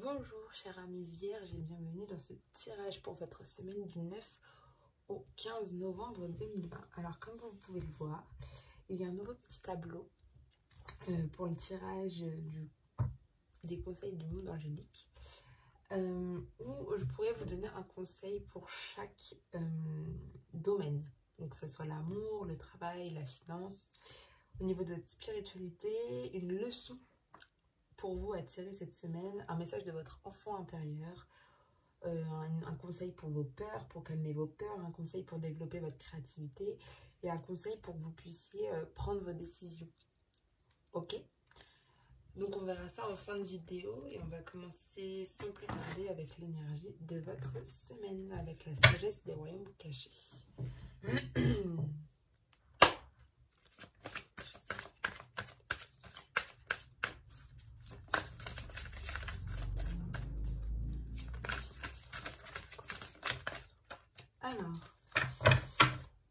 Bonjour chers amis vierges et bienvenue dans ce tirage pour votre semaine du 9 au 15 novembre 2020. Alors comme vous pouvez le voir, il y a un nouveau petit tableau pour le tirage des conseils du monde angélique où je pourrais vous donner un conseil pour chaque domaine. Donc que ce soit l'amour, le travail, la finance, au niveau de votre spiritualité, une leçon pour vous à tirer cette semaine, un message de votre enfant intérieur, un conseil pour vos peurs, pour calmer vos peurs, un conseil pour développer votre créativité et un conseil pour que vous puissiez prendre vos décisions. Ok? Donc on verra ça en fin de vidéo et on va commencer sans plus tarder avec l'énergie de votre semaine, avec la sagesse des royaumes cachés. Alors,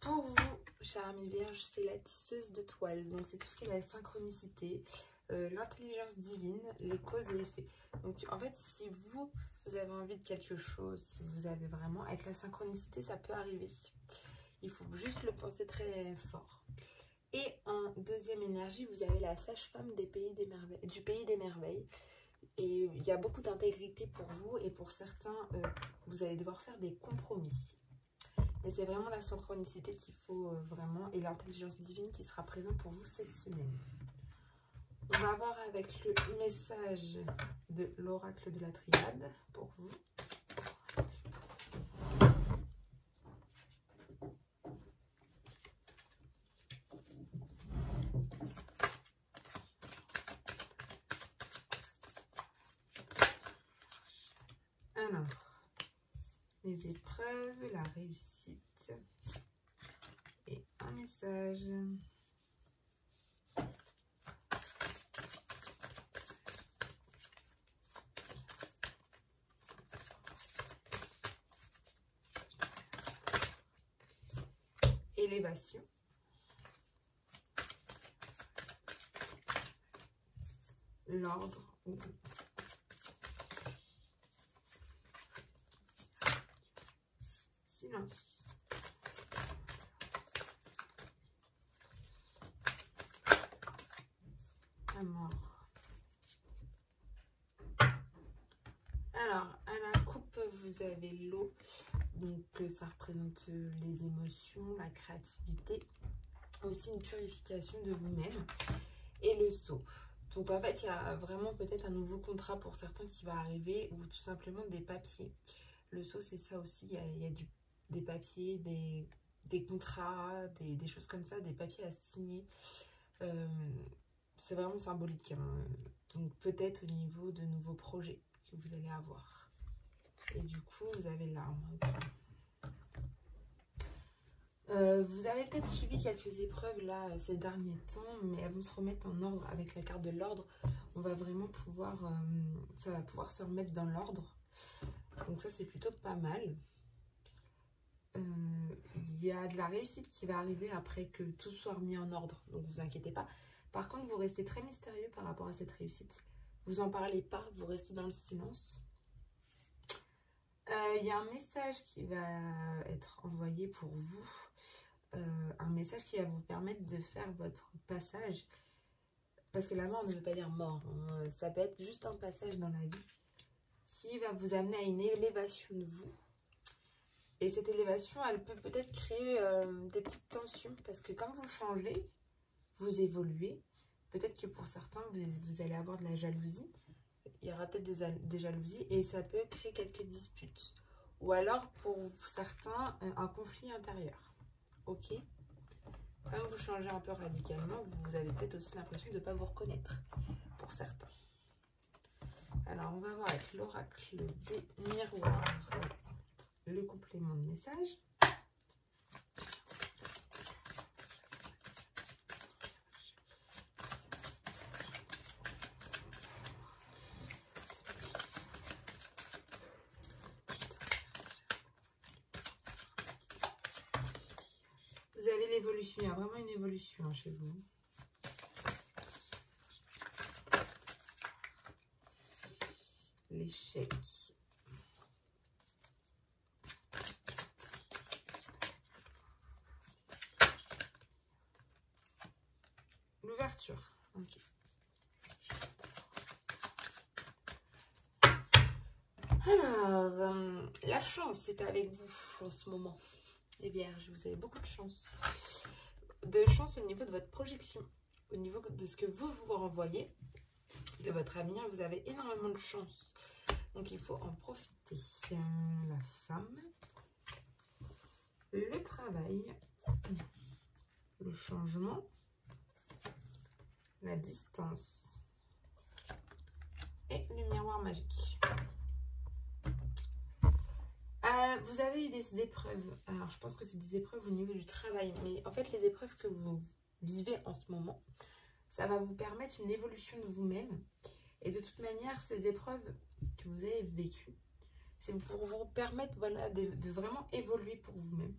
pour vous, chers amis vierges, c'est la tisseuse de toile. Donc, c'est tout ce qui est la synchronicité, l'intelligence divine, les causes et effets. Donc, en fait, si vous avez envie de quelque chose, si vous avez vraiment... Avec la synchronicité, ça peut arriver. Il faut juste le penser très fort. Et en deuxième énergie, vous avez la sage-femme du pays des merveilles. Et il y a beaucoup d'intégrité pour vous. Et pour certains, vous allez devoir faire des compromis. Mais c'est vraiment la synchronicité qu'il faut vraiment et l'intelligence divine qui sera présente pour vous cette semaine. On va voir avec le message de l'oracle de la triade pour vous. Alors, les épreuves, la réussite et un message. Élévation. L'ordre. Silence. La mort. Alors, à la coupe, vous avez l'eau. Donc, ça représente les émotions, la créativité. Aussi une purification de vous-même. Et le sceau. Donc, en fait, il y a vraiment peut-être un nouveau contrat pour certains qui va arriver. Ou tout simplement des papiers. Le sceau, c'est ça aussi. Il y a des papiers, des contrats, des choses comme ça, des papiers à signer. C'est vraiment symbolique. Hein. Donc peut-être au niveau de nouveaux projets que vous allez avoir. Et du coup, vous avez l'arme. Okay. Vous avez peut-être subi quelques épreuves là ces derniers temps, mais elles vont se remettre en ordre avec la carte de l'ordre. On va vraiment pouvoir, ça va pouvoir se remettre dans l'ordre. Donc ça, c'est plutôt pas mal. Il y a de la réussite qui va arriver après que tout soit remis en ordre. Donc, vous inquiétez pas. Par contre, vous restez très mystérieux par rapport à cette réussite. Vous n'en parlez pas, vous restez dans le silence. Il y a un message qui va être envoyé pour vous. Un message qui va vous permettre de faire votre passage. Parce que la mort ne veut pas dire mort. Hein. Ça peut être juste un passage dans la vie qui va vous amener à une élévation de vous. Et cette élévation, elle peut peut-être créer des petites tensions. Parce que quand vous changez, vous évoluez. Peut-être que pour certains, vous allez avoir de la jalousie. Il y aura peut-être des jalousies. Et ça peut créer quelques disputes. Ou alors, pour certains, un conflit intérieur. Ok? Comme vous changez un peu radicalement, vous avez peut-être aussi l'impression de ne pas vous reconnaître. Pour certains. Alors, on va voir avec l'oracle des miroirs. Le complément de message. Vous avez l'évolution, il y a vraiment une évolution chez vous. l'échec. L'ouverture. Ok. Alors, la chance, c'est avec vous en ce moment. Les Vierges, vous avez beaucoup de chance. De chance au niveau de votre projection, au niveau de ce que vous renvoyez, de votre avenir, vous avez énormément de chance. Donc, il faut en profiter. La femme, le travail, le changement, la distance et le miroir magique. Vous avez eu des épreuves. Alors, je pense que c'est des épreuves au niveau du travail. Mais en fait, les épreuves que vous vivez en ce moment, ça va vous permettre une évolution de vous-même. Et de toute manière, ces épreuves que vous avez vécues, c'est pour vous permettre voilà, de vraiment évoluer pour vous-même.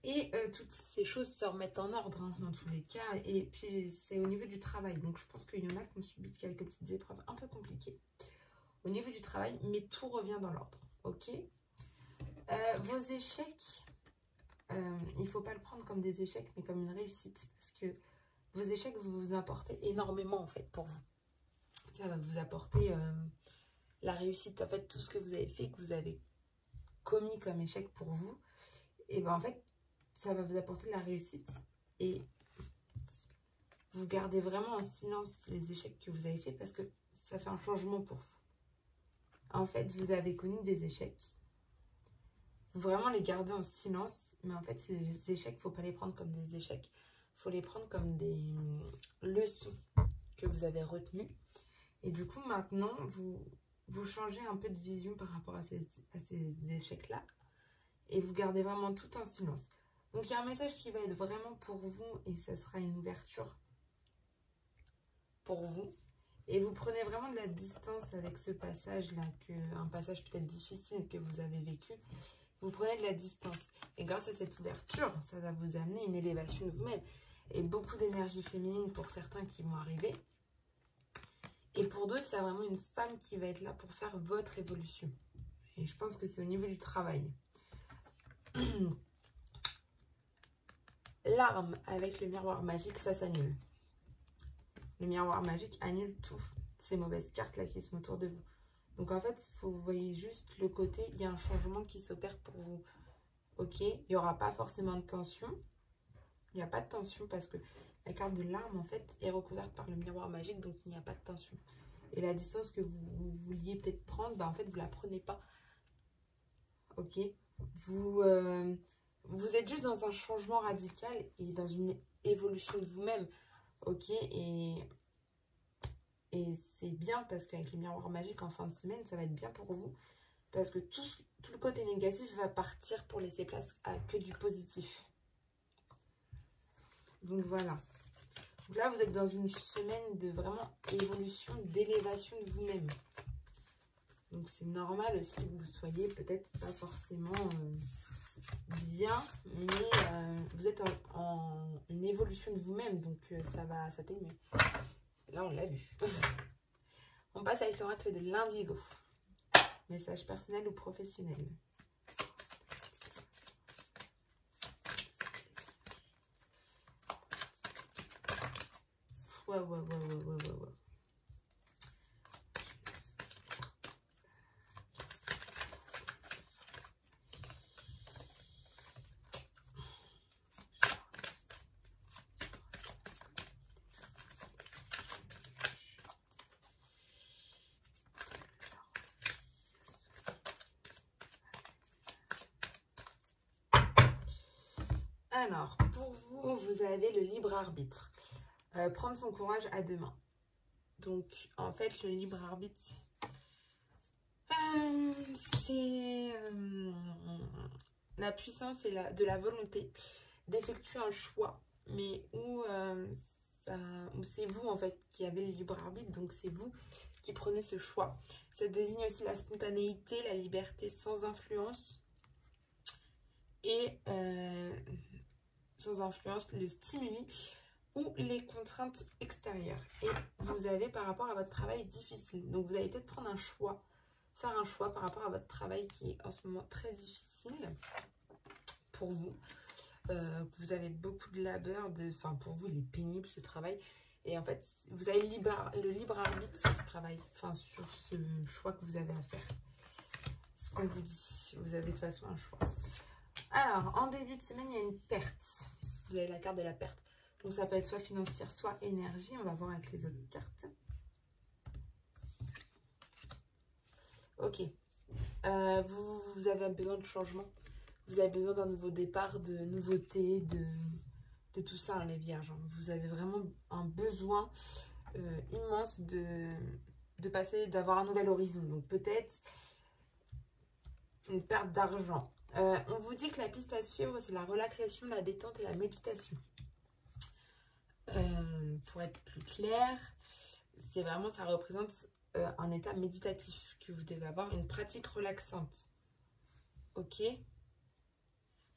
Et toutes ces choses se remettent en ordre hein, dans tous les cas. Et puis, c'est au niveau du travail. Donc, je pense qu'il y en a qui ont subi quelques petites épreuves un peu compliquées au niveau du travail. Mais tout revient dans l'ordre. Ok, vos échecs, il ne faut pas le prendre comme des échecs, mais comme une réussite. Parce que vos échecs vous apporter énormément, en fait, pour vous. Ça va vous apporter la réussite. En fait, tout ce que vous avez fait, que vous avez commis comme échec pour vous, et bien, en fait, ça va vous apporter la réussite. Et vous gardez vraiment en silence les échecs que vous avez fait parce que ça fait un changement pour vous. En fait, vous avez connu des échecs. Vraiment les garder en silence, mais en fait ces échecs, il ne faut pas les prendre comme des échecs, il faut les prendre comme des leçons que vous avez retenues. Et du coup maintenant vous changez un peu de vision par rapport à ces échecs là et vous gardez vraiment tout en silence. Donc il y a un message qui va être vraiment pour vous et ça sera une ouverture pour vous. Et vous prenez vraiment de la distance avec ce passage là, un passage peut-être difficile que vous avez vécu. Vous prenez de la distance. Et grâce à cette ouverture, ça va vous amener une élévation de vous-même. Et beaucoup d'énergie féminine pour certains qui vont arriver. Et pour d'autres, il y a vraiment une femme qui va être là pour faire votre évolution. Et je pense que c'est au niveau du travail. L'arme avec le miroir magique, ça s'annule. Le miroir magique annule tout. Ces mauvaises cartes là qui sont autour de vous. Donc en fait, vous voyez juste le côté, il y a un changement qui s'opère pour vous. Ok, il n'y aura pas forcément de tension. Il n'y a pas de tension parce que la carte de l'arme en fait est recouverte par le miroir magique, donc il n'y a pas de tension. Et la distance que vous vouliez peut-être prendre, bah en fait vous la prenez pas. Ok, vous êtes juste dans un changement radical et dans une évolution de vous-même. Ok, et c'est bien parce qu'avec le miroir magique en fin de semaine, ça va être bien pour vous. Parce que tout le côté négatif va partir pour laisser place à que du positif. Donc voilà. Donc là, vous êtes dans une semaine de vraiment évolution, d'élévation de vous-même. Donc c'est normal aussi que vous soyez peut-être pas forcément bien, mais vous êtes en une évolution de vous-même. Donc ça va s'atténuer. Là, on l'a vu. On passe avec l'oracle de l'indigo. Message personnel ou professionnel. Ouais. Alors, pour vous, vous avez le libre arbitre. Prendre son courage à deux mains. Donc, en fait, le libre arbitre, c'est la puissance et de la volonté d'effectuer un choix, mais où c'est vous, en fait, qui avez le libre arbitre. Donc, c'est vous qui prenez ce choix. Ça désigne aussi la spontanéité, la liberté sans influence et... sans influence, le stimuli ou les contraintes extérieures. Et vous avez par rapport à votre travail difficile. Donc vous allez peut-être prendre un choix, faire un choix par rapport à votre travail qui est en ce moment très difficile pour vous. Vous avez beaucoup de labeur, enfin pour vous il est pénible ce travail. Et en fait vous avez le libre arbitre sur ce travail, enfin sur ce choix que vous avez à faire. Ce qu'on vous dit, vous avez de toute façon un choix. Alors en début de semaine il y a une perte. Vous avez la carte de la perte. Donc ça peut être soit financière, soit énergie. On va voir avec les autres cartes. Ok. Vous avez besoin de changement. Vous avez besoin d'un nouveau départ, de nouveautés, de tout ça, hein, les vierges. Vous avez vraiment un besoin immense de passer, d'avoir un nouvel horizon. Donc peut-être une perte d'argent. On vous dit que la piste à suivre, c'est la relaxation, la détente et la méditation. Pour être plus clair, c'est vraiment, ça représente un état méditatif que vous devez avoir, une pratique relaxante. Ok?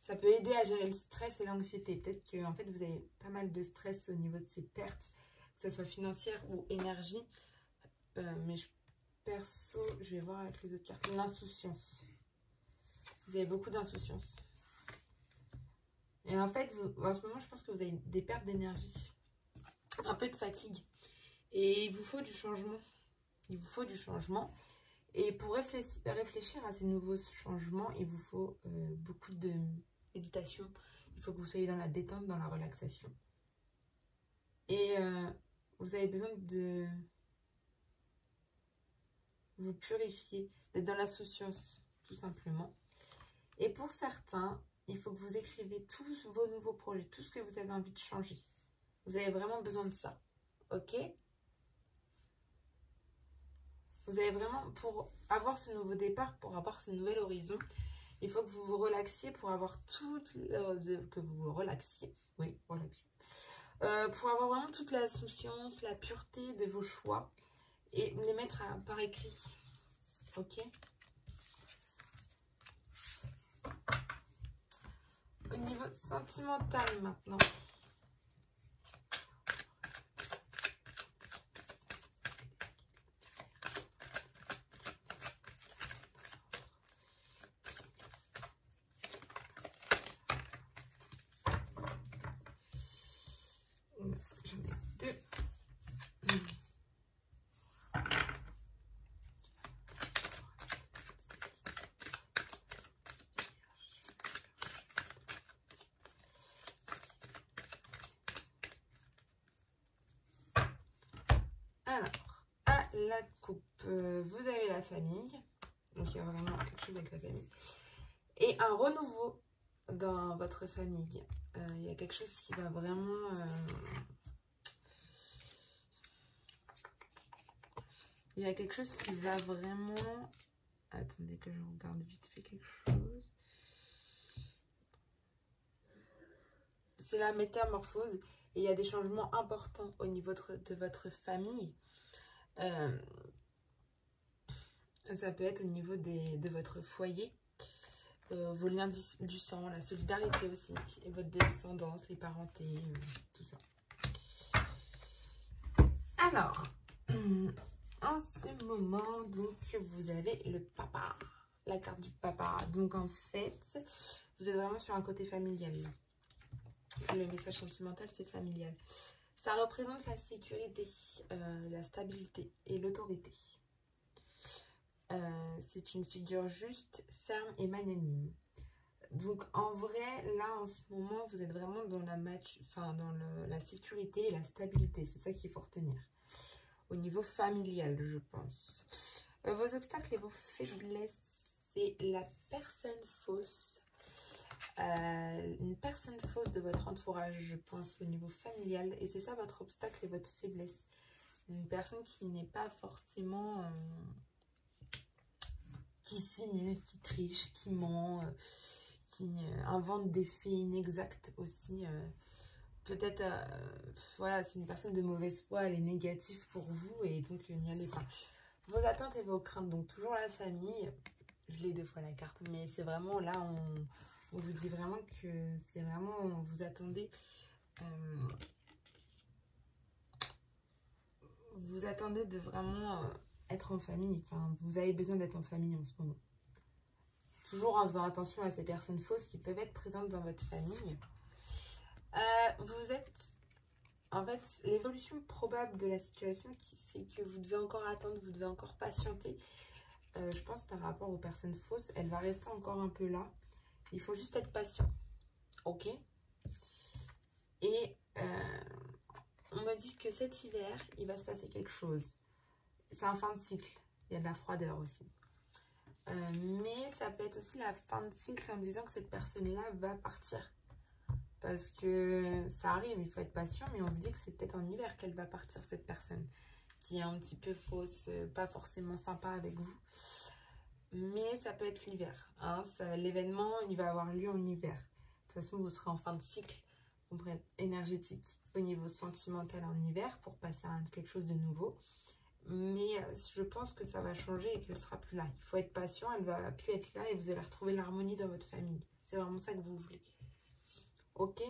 Ça peut aider à gérer le stress et l'anxiété. Peut-être que en fait, vous avez pas mal de stress au niveau de ces pertes, que ce soit financière ou énergie. Mais perso, je vais voir avec les autres cartes. L'insouciance. Vous avez beaucoup d'insouciance. Et en fait, en ce moment, je pense que vous avez des pertes d'énergie. Un peu de fatigue. Et il vous faut du changement. Il vous faut du changement. Et pour réfléchir à ces nouveaux changements, il vous faut beaucoup de méditation. Il faut que vous soyez dans la détente, dans la relaxation. Et vous avez besoin de vous purifier, d'être dans l'insouciance, tout simplement. Et pour certains, il faut que vous écrivez tous vos nouveaux projets, tout ce que vous avez envie de changer. Vous avez vraiment besoin de ça. Ok ? Vous avez vraiment, pour avoir ce nouveau départ, pour avoir ce nouvel horizon, il faut que vous vous relaxiez pour avoir que vous vous relaxiez. Oui, relaxiez. Pour avoir vraiment toute la souciance, la pureté de vos choix et les mettre par écrit. Ok ? Au niveau sentimental maintenant. J'en ai deux. Alors, à la coupe, vous avez la famille. Donc, il y a vraiment quelque chose avec la famille. Et un renouveau dans votre famille. Il y a quelque chose qui va vraiment... il y a quelque chose qui va vraiment... Attendez que je regarde vite fait quelque chose. C'est la métamorphose. Et il y a des changements importants au niveau de votre famille. Ça peut être au niveau de votre foyer. Vos liens du sang, la solidarité aussi. Et votre descendance, les parentés, tout ça. Alors... en ce moment, donc, vous avez le papa, la carte du papa. Donc, en fait, vous êtes vraiment sur un côté familial. Le message sentimental, c'est familial. Ça représente la sécurité, la stabilité et l'autorité. C'est une figure juste, ferme et magnanime. Donc, en vrai, là, en ce moment, vous êtes vraiment dans la sécurité et la stabilité. C'est ça qu'il faut retenir. Au niveau familial, je pense. Vos obstacles et vos faiblesses, c'est la personne fausse. Une personne fausse de votre entourage, je pense, au niveau familial. Et c'est ça votre obstacle et votre faiblesse. Une personne qui n'est pas forcément... qui simule, qui triche, qui ment, qui invente des faits inexacts aussi. Peut-être, voilà, c'est une personne de mauvaise foi, elle est négative pour vous et donc n'y allez pas. Vos attentes et vos craintes, donc toujours la famille, je l'ai 2 fois la carte, mais c'est vraiment là, on vous dit vraiment que c'est vraiment, vous attendez vous attendez de vraiment être en famille. Enfin, vous avez besoin d'être en famille en ce moment. Toujours en faisant attention à ces personnes fausses qui peuvent être présentes dans votre famille. Vous êtes... En fait, l'évolution probable de la situation, c'est que vous devez encore attendre, vous devez encore patienter. Je pense par rapport aux personnes fausses, elle va rester encore un peu là. Il faut juste être patient. Ok? Et on me dit que cet hiver, il va se passer quelque chose. C'est un fin de cycle. Il y a de la froideur aussi. Mais ça peut être aussi la fin de cycle en disant que cette personne-là va partir. Parce que ça arrive, il faut être patient, mais on vous dit que c'est peut-être en hiver qu'elle va partir, cette personne. Qui est un petit peu fausse, pas forcément sympa avec vous. Mais ça peut être l'hiver. Hein, l'événement, il va avoir lieu en hiver. De toute façon, vous serez en fin de cycle. On pourrait être énergétique au niveau sentimental en hiver pour passer à quelque chose de nouveau. Mais je pense que ça va changer et qu'elle ne sera plus là. Il faut être patient, elle ne va plus être là et vous allez retrouver l'harmonie dans votre famille. C'est vraiment ça que vous voulez. Ok?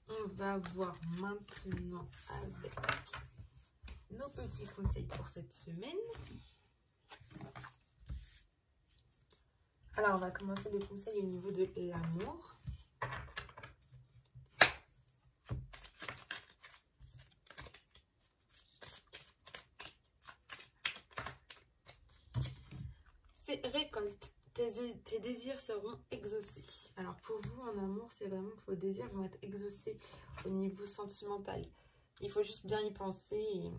On va voir maintenant avec nos petits conseils pour cette semaine. Alors, on va commencer le conseil au niveau de l'amour. C'est récolte. Tes désirs seront exaucés. Alors, pour vous, en amour, c'est vraiment que vos désirs vont être exaucés au niveau sentimental. Il faut juste bien y penser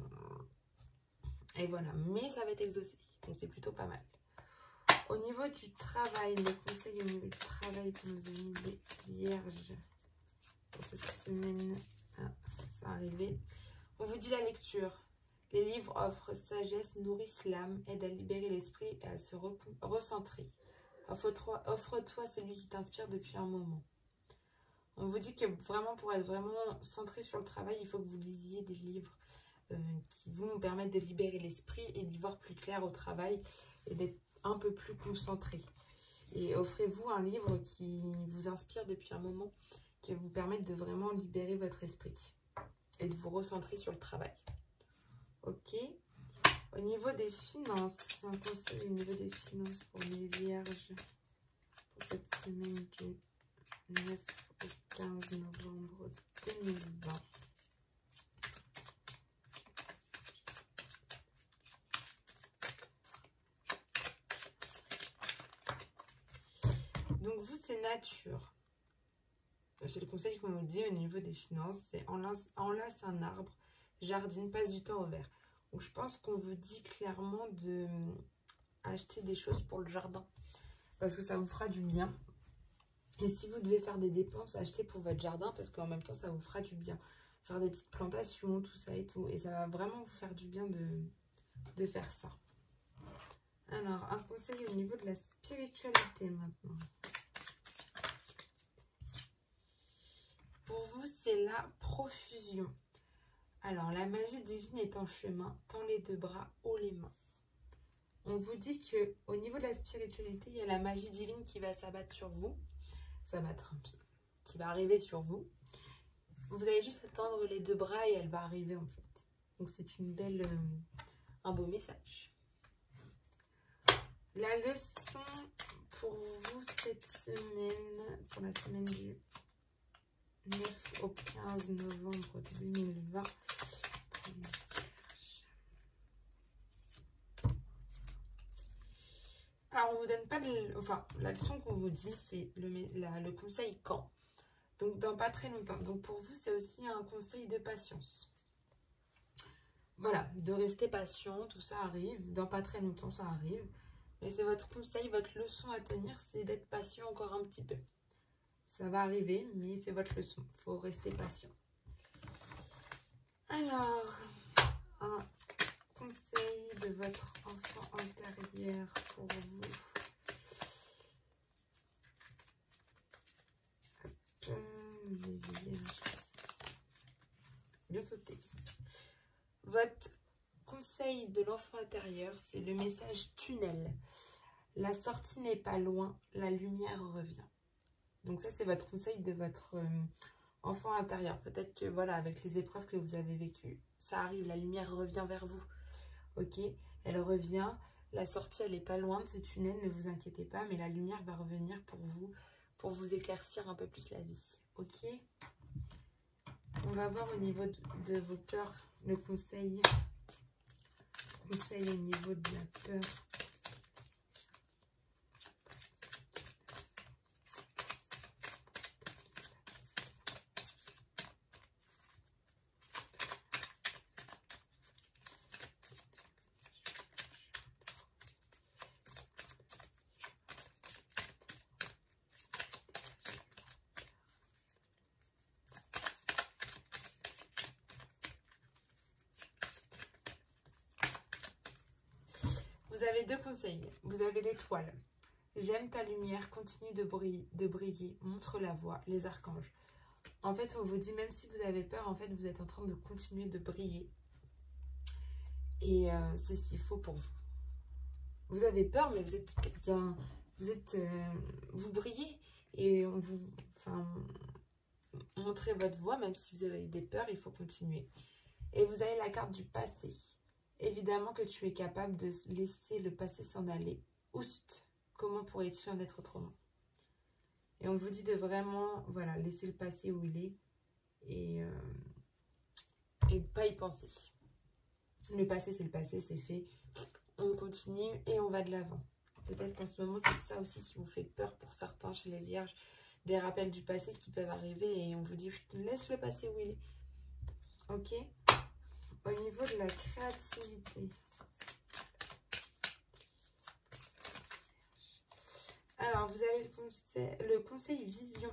et voilà. Mais ça va être exaucé. Donc, c'est plutôt pas mal. Au niveau du travail, le conseil au niveau du travail pour nos amis les vierges pour cette semaine, ça arrivé. On vous dit la lecture. Les livres offrent sagesse, nourrissent l'âme, aident à libérer l'esprit et à se recentrer. Offre-toi celui qui t'inspire depuis un moment. On vous dit que vraiment pour être vraiment centré sur le travail, il faut que vous lisiez des livres qui vont vous permettre de libérer l'esprit et d'y voir plus clair au travail et d'être un peu plus concentré. Et offrez-vous un livre qui vous inspire depuis un moment, qui va vous permettre de vraiment libérer votre esprit et de vous recentrer sur le travail. Ok. Au niveau des finances, un conseil au niveau des finances pour les vierges pour cette semaine du 9 au 15 novembre 2020. Donc vous, c'est nature. C'est le conseil qu'on nous dit au niveau des finances, c'est enlace un arbre, jardine, passe du temps au vert. Donc je pense qu'on vous dit clairement de acheter des choses pour le jardin. Parce que ça vous fera du bien. Et si vous devez faire des dépenses, achetez pour votre jardin parce qu'en même temps, ça vous fera du bien. Faire des petites plantations, tout ça et tout. Et ça va vraiment vous faire du bien de faire ça. Alors, un conseil au niveau de la spiritualité maintenant. Pour vous, c'est la profusion. Alors, la magie divine est en chemin. Tends les deux bras, haut les mains. On vous dit que au niveau de la spiritualité, il y a la magie divine qui va s'abattre sur vous. Qui va arriver sur vous. Vous allez juste attendre les deux bras et elle va arriver en fait. Donc c'est une belle, un beau message. La leçon pour vous cette semaine, pour la semaine du 9 au 15 novembre 2020. Alors, on vous donne pas la leçon qu'on vous dit, c'est le conseil quand. Donc, dans pas très longtemps. Donc, pour vous, c'est aussi un conseil de patience. Voilà, de rester patient, tout ça arrive. Dans pas très longtemps, ça arrive. Mais c'est votre conseil, votre leçon à tenir, c'est d'être patient encore un petit peu. Ça va arriver, mais c'est votre leçon. Il faut rester patient. Alors, un conseil de votre enfant intérieur pour vous. Les vierges. Bien sauté. Votre conseil de l'enfant intérieur, c'est le message tunnel. La sortie n'est pas loin, la lumière revient. Donc ça, c'est votre conseil de votre enfant intérieur. Peut-être que voilà, avec les épreuves que vous avez vécues, ça arrive, la lumière revient vers vous. Ok, elle revient. La sortie, elle n'est pas loin de ce tunnel, ne vous inquiétez pas, mais la lumière va revenir pour vous éclaircir un peu plus la vie. Ok, on va voir au niveau de vos peurs, le conseil au niveau de la peur. Vous avez deux conseils. Vous avez l'étoile. J'aime ta lumière, continue de briller, montre la voie, les archanges. En fait, on vous dit, même si vous avez peur, en fait, vous êtes en train de continuer de briller. Et c'est ce qu'il faut pour vous. Vous avez peur, mais vous êtes bien, vous brillez. Et on vous, enfin, montrez votre voie, même si vous avez des peurs, il faut continuer. Et vous avez la carte du passé. Évidemment que tu es capable de laisser le passé s'en aller. Oust, comment pourrait-il en être autrement? Et on vous dit de vraiment, voilà, laisser le passé où il est et ne pas y penser. Le passé, c'est fait. On continue et on va de l'avant. Peut-être qu'en ce moment, c'est ça aussi qui vous fait peur pour certains chez les vierges. Des rappels du passé qui peuvent arriver et on vous dit, laisse le passé où il est. Ok? Au niveau de la créativité. Alors, vous avez le conseil vision.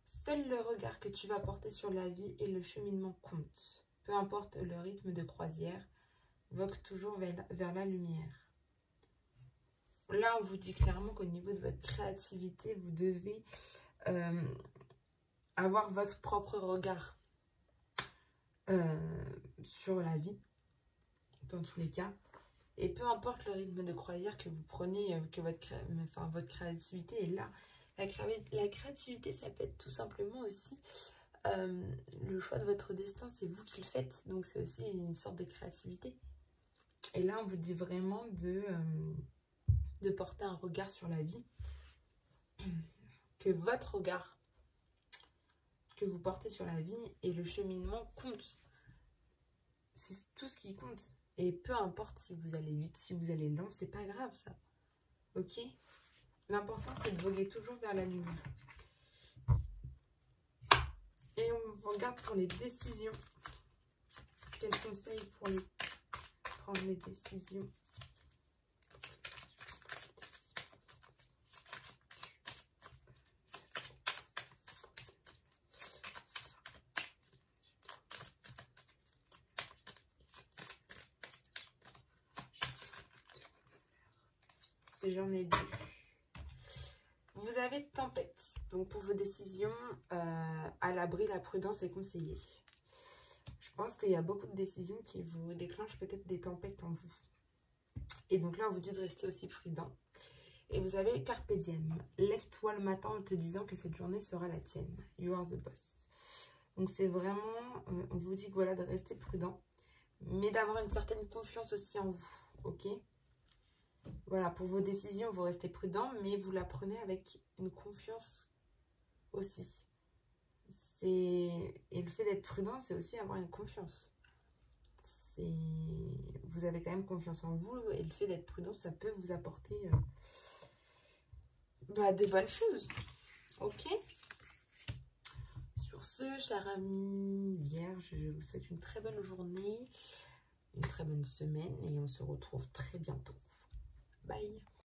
Seul le regard que tu vas porter sur la vie et le cheminement compte. Peu importe le rythme de croisière, vogue toujours vers la lumière. Là, on vous dit clairement qu'au niveau de votre créativité, vous devez avoir votre propre regard sur la vie, dans tous les cas. Et peu importe le rythme de croisière que vous prenez, que votre créativité est là. La créativité, ça peut être tout simplement aussi le choix de votre destin, c'est vous qui le faites. Donc c'est aussi une sorte de créativité. Et là, on vous dit vraiment de porter un regard sur la vie. Que votre regard que vous portez sur la vie et le cheminement compte. C'est tout ce qui compte. Et peu importe si vous allez vite, si vous allez lent, c'est pas grave ça. Ok? L'important c'est de voguer toujours vers la lumière. Et on regarde pour les décisions. Quels conseils pour prendre les décisions? J'en ai deux. Vous avez tempête. Donc pour vos décisions, à l'abri, la prudence est conseillée. Je pense qu'il y a beaucoup de décisions qui vous déclenchent peut-être des tempêtes en vous. Et donc là, on vous dit de rester aussi prudent. Et vous avez Carpe Diem. Lève-toi le matin en te disant que cette journée sera la tienne. You are the boss. Donc c'est vraiment, on vous dit que voilà, de rester prudent. Mais d'avoir une certaine confiance aussi en vous. Ok? Voilà, pour vos décisions, vous restez prudent, mais vous la prenez avec une confiance aussi. Et le fait d'être prudent, c'est aussi avoir une confiance. Vous avez quand même confiance en vous, et le fait d'être prudent, ça peut vous apporter des bonnes choses. Ok? Sur ce, chers amis vierges, je vous souhaite une très bonne journée, une très bonne semaine, et on se retrouve très bientôt. Bye!